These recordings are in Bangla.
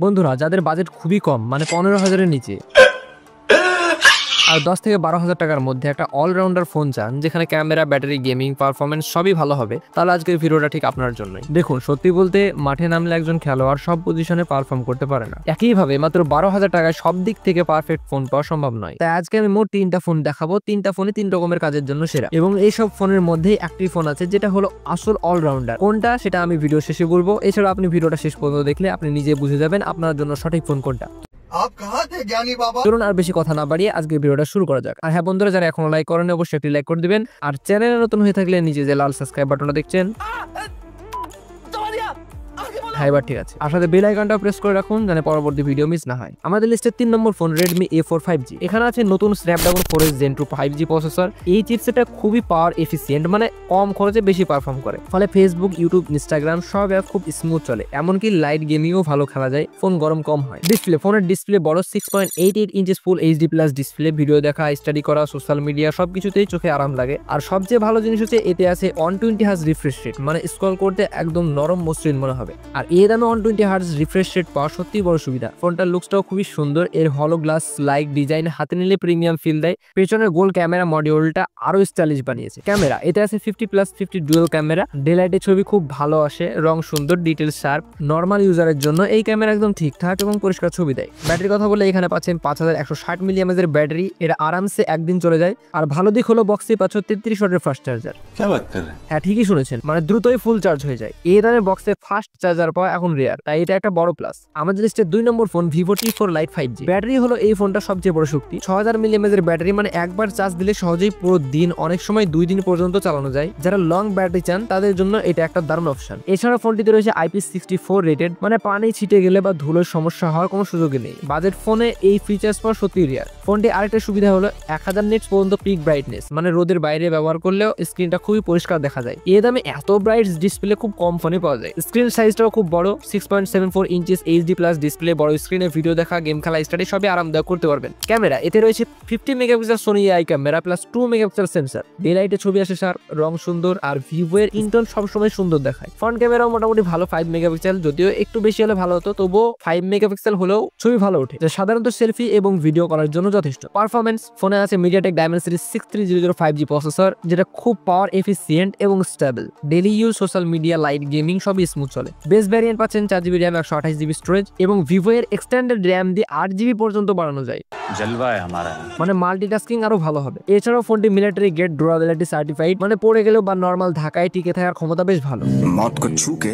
বন্ধুরা যাদের বাজেট খুবই কম মানে 15,000-এর নিচে আর 10 থেকে 12,000 টাকার মধ্যে একটা অলরাউন্ডার ফোন চান যেখানে ক্যামেরা, ব্যাটারি, গেমিং, পারফরমেন্স সবই ভালো হবে, তাহলে আজকের ভিডিওটা ঠিক আপনার জন্যই। দেখুন, সত্যি বলতে মাঠে নামলে একজন খেলোয়াড় সব পজিশনে পারফর্ম করতে পারে না। একইভাবে মাত্র 12,000 টাকায় সব দিক থেকে পারফেক্ট ফোন পাওয়া সম্ভব নয়। তাই আজকে আমি মোট 3টা ফোন দেখাবো, 3টা ফোনই 3 রকমের কাজের জন্য সেরা। এবং এইসব ফোনের মধ্যেই একটি ফোন আছে যেটা হলো আসল অলরাউন্ডার। কোনটা সেটা আমি ভিডিও শেষে বলবো। এছাড়া আপনি ভিডিওটা শেষ পর্যন্ত দেখলে আপনি নিজে বুঝে যাবেন আপনার জন্য সঠিক ফোন কোনটা। চলুন আর বেশি কথা না বাড়িয়ে আজকে ভিডিওটা শুরু করা যাক। আর হ্যাঁ বন্ধুরা, যারা এখনো লাইক করেন অবশ্যই একটি লাইক করে দিবেন। আর চ্যানেলে নতুন হয়ে থাকলে নিচে যে লাল সাবস্ক্রাইব বাটনটা দেখছেন, এবার ঠিক আছে, আর সাথে বেল আইকনটা প্রেস করে রাখুন যেন পরবর্তী ভিডিও মিস না হয়। আমাদের লিস্টের 3 নম্বর ফোন Redmi A4 5G। এখানে আছে নতুন Snapdragon 4S Gen 2 5G processor. এই চিপসেটটা খুবই পাওয়ার এফিসিয়েন্ট, মানে কম খরচে বেশি পারফর্ম করে, ফলে ফেসবুক, ইউটিউব, ইনস্টাগ্রাম সব অ্যাপ খুব স্মুথ চলে। এমনকি লাইট গেমিংও ভালো খেলা যায়, ফোন গরম কম হয়। ডিসপ্লে, ফোনের ডিসপ্লে বড় 6.88 ইঞ্চিস ফুল HD+ ডিসপ্লে। ভিডিও দেখা, স্টাডি করা, সোশ্যাল মিডিয়া সবকিছুতেই চোখে আরাম লাগে। আর সবচেয়ে ভালো জিনিস হচ্ছে এতে আছে 120 Hz রিফ্রেশ রেট, মানে স্ক্রল করতে একদম নরম মসৃণ মনে হবে। আর এই দামে 120 Hz রিফ্রেশ রেট পাওয়া সত্যি বড় সুবিধা। ফোনটার লুকসটাও খুবই সুন্দর, এর হলো গ্লাস লাইক ডিজাইন হাতে নিলে প্রিমিয়াম ফিল দেয়। পেছনের গোল ক্যামেরা মডিউলটা আরো স্টাইলিশ বানিয়েছে। ক্যামেরা, এতে আছে 50+50 ডুয়াল ক্যামেরা। ডে লাইটে ছবি খুব ভালো আসে, রং সুন্দর, ডিটেলস শার্প। নর্মাল ইউজারের জন্য এই ক্যামেরা একদম ঠিকঠাক এবং পরিষ্কার ছবি দেয়। ব্যাটারির কথা বলে এখানে পাচ্ছেন 5160 mAh এর ব্যাটারি। এটা আরামসে একদিন চলে যায়। আর ভালো দিক হলো বক্সে পাচ্ছ 33 ওয়াটের ফাস্ট চার্জার। হ্যাঁ ঠিকই শুনেছেন, মানে দ্রুতই ফুল চার্জ হয়ে যায়। এই দামে বক্সে ফাস্ট চার্জার পাওয়া এখন রেয়ার, তাই এটা একটা বড় প্লাস। আমাদের লিস্টে 2 নম্বর phone Vivo T4 Lite 5G। Battery হলো এই ফোনটা সবচেয়ে বড় শক্তি। 6000 mAh এর ব্যাটারি, মানে একবার চার্জ দিলে সহজেই পুরো দিন, অনেক সময় 2 দিন পর্যন্ত চালানো যায়। যারা লং ব্যাটারি চান তাদের জন্য এটা একটা দারুণ অপশন। এছাড়া ফোনটিতে রয়েছে IP64 রেটেড, মানে পানি ছিটে গেলে বা ধুলোর সমস্যা হওয়ার কোনো সুযোগই নেই। বাজেট ফোনে এই ফিচার্স পাওয়া সত্যি রেয়ার। ফোনটি আরেকটা সুবিধা হলো 1000 নিটস পর্যন্ত পিক ব্রাইটনেস, মানে রোদের বাইরে ব্যবহার করলেও স্ক্রিনটা খুবই পরিষ্কার দেখা যায়। এই দামে এত ব্রাইট ডিসপ্লে খুব কম ফোনে পাওয়া যায়। স্ক্রিন সাইজটাও খুব বড়, 6.74 ইঞ্চিস HD+ ডিসপ্লে। বড় স্ক্রিনে ভিডিও দেখা, গেম খেলা, স্টাডি সবই আরামদায়ক করতে পারবেন। ক্যামেরা, এতে রয়েছে 50 megapixel Sony AI camera plus 2 megapixel sensor. Day লাইটে ছবি আসে শার্প, রং সুন্দর, আর ভিভো এর ইন্টন সবসময় সুন্দর দেখায়। ফ্রন্ট ক্যামেরাও মোটামুটি ভালো, 5 মেগাপিক্সেল, যদিও একটু বেশি হলে ভালো হতো, তবুও 5 মেগাপিক্সেল হলেও ছবি ভালো ওঠে, যা সাধারণত সেলফি এবং ভিডিও করার জন্য যথেষ্ট। পারফরমেন্স, ফোনে আছে MediaTek Dimensity 6300 5G প্রসেসর, যেটা খুব পাওয়ার এফিসিয়েন্ট এবং stable. Daily use, social media, light gaming সবই স্মুথ চলে। বেস ভ্যারিয়েন্ট পাচ্ছেন 4GB RAM 128GB স্টোরেজ, এবং ভিভো এর এক্সটেন্ডেড RAM দিয়ে 8GB পর্যন্ত বাড়ানো যায়। মানে মাল্টিটাস্কিং আরো ভালো হবে। এছাড়াও ফোনটি মিলিটারি গ্রেড ডুরাবিলিটি সার্টিফাইড, মানে পড়ে গেলেও বা নর্মাল ঢাকায় টিকে থাকার ক্ষমতা বেশ ভালো। मौत को छू के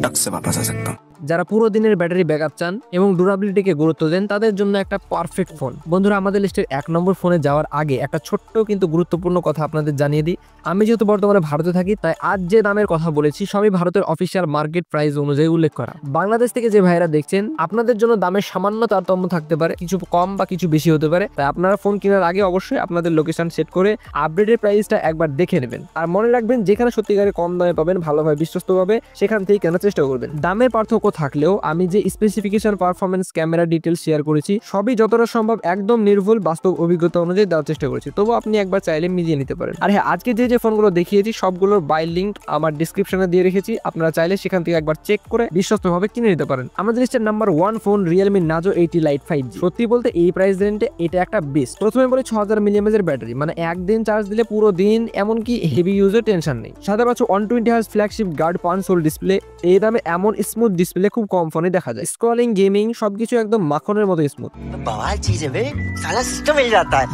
टक से वापस आ सकता हूं। যারা পুরো দিনের ব্যাটারি ব্যাকআপ চান এবং ডুরাবিলিটিকে গুরুত্ব দেন তাদের জন্য একটা পারফেক্ট ফোন। বন্ধুরা, আমাদের লিস্টের 1 নম্বর ফোনে যাওয়ার আগে একটা ছোট্ট কিন্তু গুরুত্বপূর্ণ কথা আপনাদের জানিয়ে দিই। আমি যেহেতু বর্তমানে ভারতে থাকি, তাই আজ যে দামের কথা বলেছি সবই ভারতের অফিসিয়াল মার্কেট প্রাইস অনুযায়ী উল্লেখ করা। বাংলাদেশ থেকে যে ভাইরা দেখছেন আপনাদের জন্য দামের সামান্য তারতম্য থাকতে পারে, কিছু কম বা কিছু বেশি হতে পারে। তাই আপনারা ফোন কেনার আগে অবশ্যই আপনাদের লোকেশন সেট করে আপডেটের প্রাইসটা একবার দেখে নেবেন। আর মনে রাখবেন, যেখানে সত্যিকারে কম দামে পাবেন, ভালোভাবে বিশ্বস্তভাবে, সেখান থেকে কেনার চেষ্টা করবেন। দামের পার্থক্য থাকলেও আমি যে specification, performance, camera details share করেছি সবই যতটা সম্ভব একদম নির্ভুল বাস্তব অভিজ্ঞতা অনুযায়ী দেওয়ার চেষ্টা করেছি, তবু আপনি একবার চাইলে মিলিয়ে নিতে পারেন। আর হ্যাঁ, আজকে যে ফোনগুলো দেখিয়েছি সবগুলোর বাই লিঙ্ক আমার ডিসক্রিপশনে দিয়ে রেখেছি, আপনারা চাইলে সেখান থেকে একবার চেক করে বিশ্বস্তভাবে কিনে নিতে পারেন। আমাদের লিস্টের number 1 phone Realme Narzo 80 Lite 5G। সত্যি বলতে এই প্রাইস রেঞ্জে এটা একটা বেস্ট। প্রথমে বলি 6000 mAh এর ব্যাটারি, মানে একদিন চার্জ দিলে পুরো দিন, এমনকি হেভি ইউজের টেনশন নেই। সাথে পাচ্ছ 120 Hz ফ্ল্যাগশিপ গার্ড 5 ডিসপ্লে। এই দামে এমন স্মুথ ডিসপ্লে খুব কম ফোনে দেখা যায়। স্ক্রলিং, গেমিং সবকিছু একদম মাখনের মতো স্মুথ।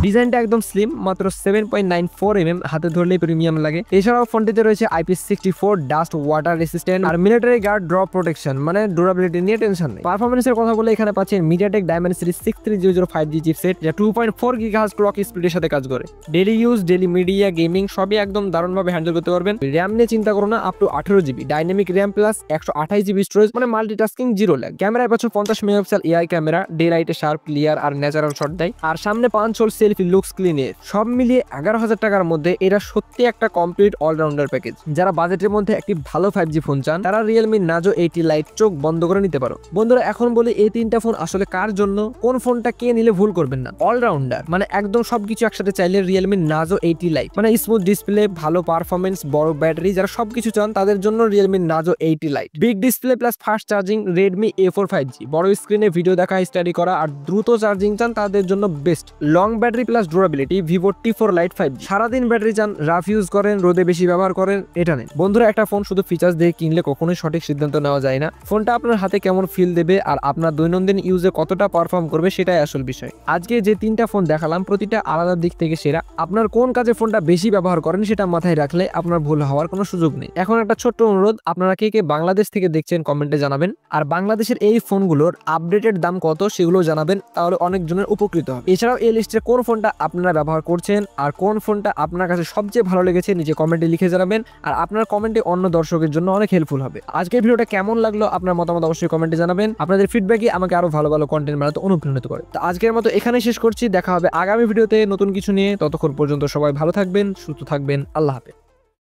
ডিজাইনটা একদম স্লিম, মাত্র 7.94 mm, হাতে ধরলেই প্রিমিয়াম লাগে। এছাড়াও ফোনটিতে রয়েছে IP64 ডাস্ট ওয়াটার রেসিস্ট্যান্ট আর মিলিটারি গার্ড ড্রপ প্রোটেকশন, মানে ডুরাবিলিটি নিয়ে টেনশন নেই। পারফরমেন্সের কথা বলে এখানে পাচ্ছেন MediaTek Dimensity 6300 5G চিপসেট, যা 2.4 GHz ক্লক স্পিডের সাথে কাজ করে। Daily use, daily media, gaming সবই একদম দারুণভাবে হ্যান্ডেল করতে পারবেন। RAM নিয়ে চিন্তা করো না, up to 18GB dynamic RAM plus 128GB storage, মানে মাল্টিটাস্কিং জিরো ল্যাগ। ক্যামেরায় পাচ্ছ 50 মেগাপিক্সেল AI ক্যামেরা, ডে লাইটে শার্প, ক্লিয়ার আর ন্যাচারাল শট দেয়। আর সামনে 5 হোল সেলফি, লুকস ক্লিন। সব মিলিয়ে 11,000 টাকার মধ্যে এটা সত্যি সত্যি একটা কমপ্লিট অলরাউন্ডার প্যাকেজ। যারা বাজেটের মধ্যে একটি ভালো 5G ফোন চান তারা Realme Nazo 80 Lite চোখ বন্ধ করে নিতে পারো। বন্ধুরা এখন বলি এই তিনটা ফোন আসলে কার জন্য, কোন ফোনটা কে নিলে ভুল করবেন না। অলরাউন্ডার মানে একদম সবকিছু একসাথে চাইলে Realme Nazo 80 Lite, মানে স্মুথ ডিসপ্লে, ভালো পারফরমেন্স, বড় ব্যাটারি, যারা সবকিছু চান তাদের জন্য Realme Nazo 80 Lite। Big display plus fast charging Redmi A4 5G, বড় স্ক্রিনে ভিডিও দেখা, স্টাডি করা আর দ্রুত চার্জিং চান তাদের জন্য best. Long battery plus durability Vivo T4 Lite 5G, সারাদিন ব্যাটারি চান, রাফ ইউজ করেন, রোদে বেশি ব্যবহার করেন, এটা নেন। বন্ধুরা একটা ফোন শুধু ফিচার্স দিয়ে কিনলে কখনোই সঠিক সিদ্ধান্ত নেওয়া যায় না। ফোনটা আপনার হাতে কেমন ফিল দেবে আর আপনার দৈনন্দিন ইউজে কতটা পারফর্ম করবে সেটাই আসল বিষয়। আজকে যে তিনটা ফোন দেখালাম প্রতিটা আলাদা দিক থেকে সেরা। আপনার কোন কাজে ফোনটা বেশি ব্যবহার করেন সেটা মাথায় রাখলে আপনার ভুল হওয়ার কোনো সুযোগ নেই। এখন একটা ছোট্ট অনুরোধ, আপনারা কে কে বাংলাদেশ থেকে দেখছেন কমেন্টে জানাবেন, আর বাংলাদেশের এই ফোনগুলোর আপডেটেড দাম কত সেগুলো জানাবেন, তাহলে অনেকজনের উপকৃত হবে। এছাড়াও এই লিস্টে কোন ফোনটা আপনারা ব্যবহার করছেন আর কোন ফোনটা আপনার কাছে সবচেয়ে ভালো লেগেছে নিচে কমেন্টে লিখে জানাবেন, আর আপনার কমেন্টে অন্য দর্শকের জন্য অনেক হেল্পফুল হবে। আজকের ভিডিওটা কেমন লাগলো আপনার মতামত অবশ্যই কমেন্টে জানাবেন। আপনাদের ফিডব্যাকই আমাকে আরো ভালো ভালো কন্টেন্ট বানাতে অনুপ্রাণিত করে। তো আজকের মতো এখানে শেষ করছি, দেখা হবে আগামী ভিডিওতে নতুন কিছু নিয়ে। ততক্ষণ পর্যন্ত সবাই ভালো থাকবেন, সুস্থ থাকবেন, আল্লাহ হাফেজ।